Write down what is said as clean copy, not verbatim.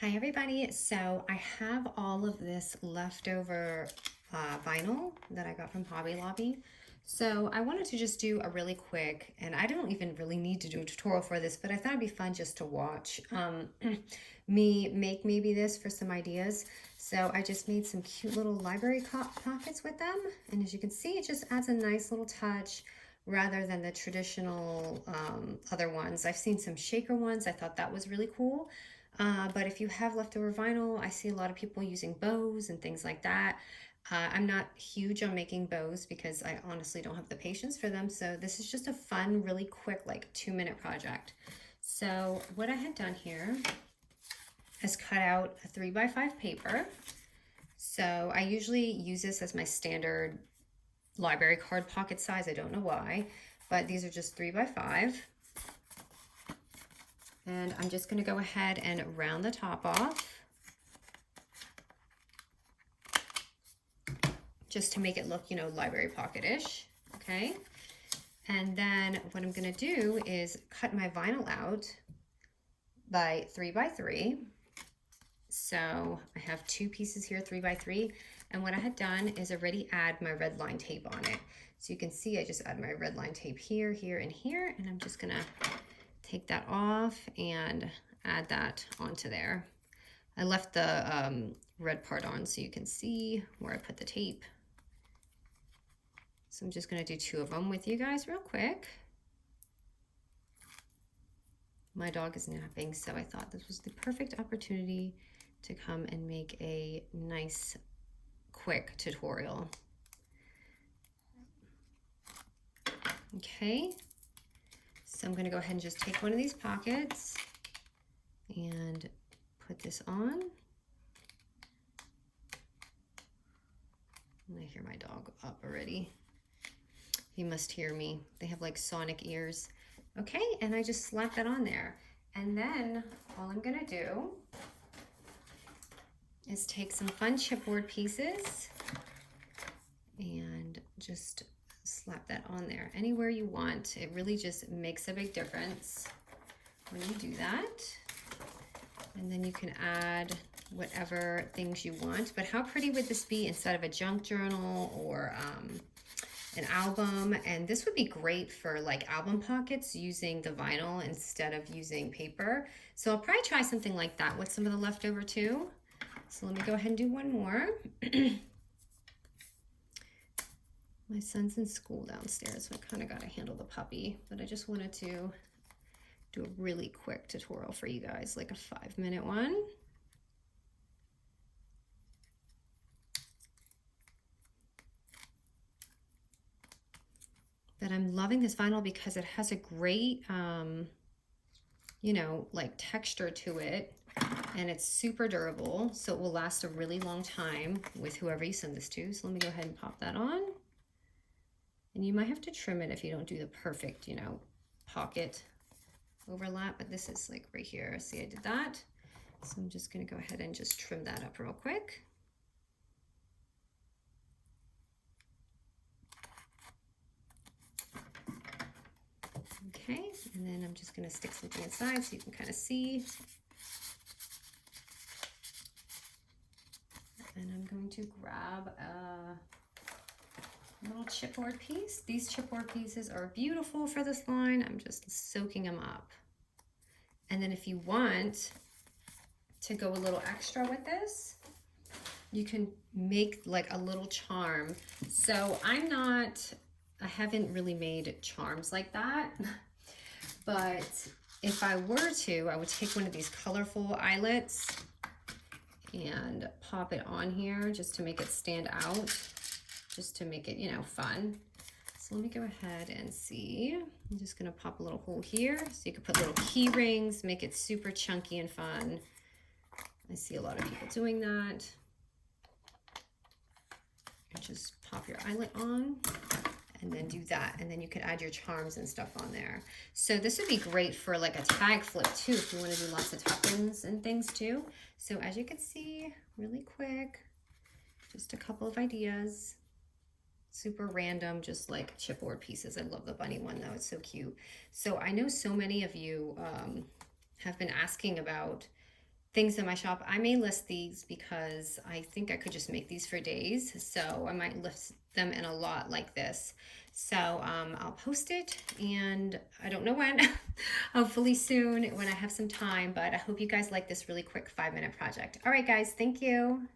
Hi everybody, so I have all of this leftover vinyl that I got from Hobby Lobby. So I wanted to just do a really quick, and I don't even really need to do a tutorial for this, but I thought it'd be fun just to watch me make maybe this for some ideas. So I just made some cute little library pockets with them, and as you can see, it just adds a nice little touch rather than the traditional other ones. I've seen some shaker ones. I thought that was really cool. But if you have leftover vinyl, I see a lot of people using bows and things like that. I'm not huge on making bows because I honestly don't have the patience for them. So this is just a fun, really quick, like 2-minute project. So what I had done here is cut out a 3x5 paper. So I usually use this as my standard library card pocket size. I don't know why, but these are just 3x5. And I'm just going to go ahead and round the top off just to make it look, you know, library pocket-ish, okay? And then what I'm going to do is cut my vinyl out by 3x3. So I have 2 pieces here, 3x3. And what I had done is already add my red line tape on it. So you can see I just add my red line tape here, here, and here. And I'm just going to take that off and add that onto there. I left the red part on so you can see where I put the tape. So I'm just going to do 2 of them with you guys real quick. My dog is napping, so I thought this was the perfect opportunity to come and make a nice quick tutorial. Okay, so I'm going to go ahead and just take one of these pockets and put this on. And I hear my dog up already. He must hear me. They have like sonic ears. Okay, and I just slap that on there. And then all I'm gonna do is take some fun chipboard pieces and just slap that on there anywhere you want. It really just makes a big difference when you do that. And then you can add whatever things you want. But how pretty would this be instead of a junk journal or an album? And this would be great for like album pockets using the vinyl instead of using paper. So I'll probably try something like that with some of the leftover too. So let me go ahead and do one more. My son's in school downstairs, so I kind of got to handle the puppy, but I just wanted to do a really quick tutorial for you guys, like a 5-minute one. But I'm loving this vinyl because it has a great, you know, like texture to it, and it's super durable, so it will last a really long time with whoever you send this to. So let me go ahead and pop that on. And you might have to trim it if you don't do the perfect, you know, pocket overlap, but this is like right here. See, I did that. So I'm just going to go ahead and just trim that up real quick. Okay, and then I'm just going to stick something inside so you can kind of see. And I'm going to grab a little chipboard piece. These chipboard pieces are beautiful for this line. I'm just soaking them up. And then if you want to go a little extra with this, you can make like a little charm. So I haven't really made charms like that, but if I were to, I would take one of these colorful eyelets and pop it on here just to make it stand out, just to make it, you know, fun. So let me go ahead and see. I'm just gonna pop a little hole here so you can put little key rings, make it super chunky and fun. I see a lot of people doing that. Just pop your eyelet on and then do that, and then you could add your charms and stuff on there. So this would be great for like a tag flip too, if you want to do lots of tuck-ins and things too. So as you can see, really quick, just a couple of ideas. Super random, just like chipboard pieces. I love the bunny one though, it's so cute. So I know so many of you have been asking about things in my shop. I may list these because I think I could just make these for days. So I might list them in a lot like this. So I'll post it, and I don't know when, hopefully soon when I have some time, but I hope you guys like this really quick 5-minute project. All right, guys, thank you.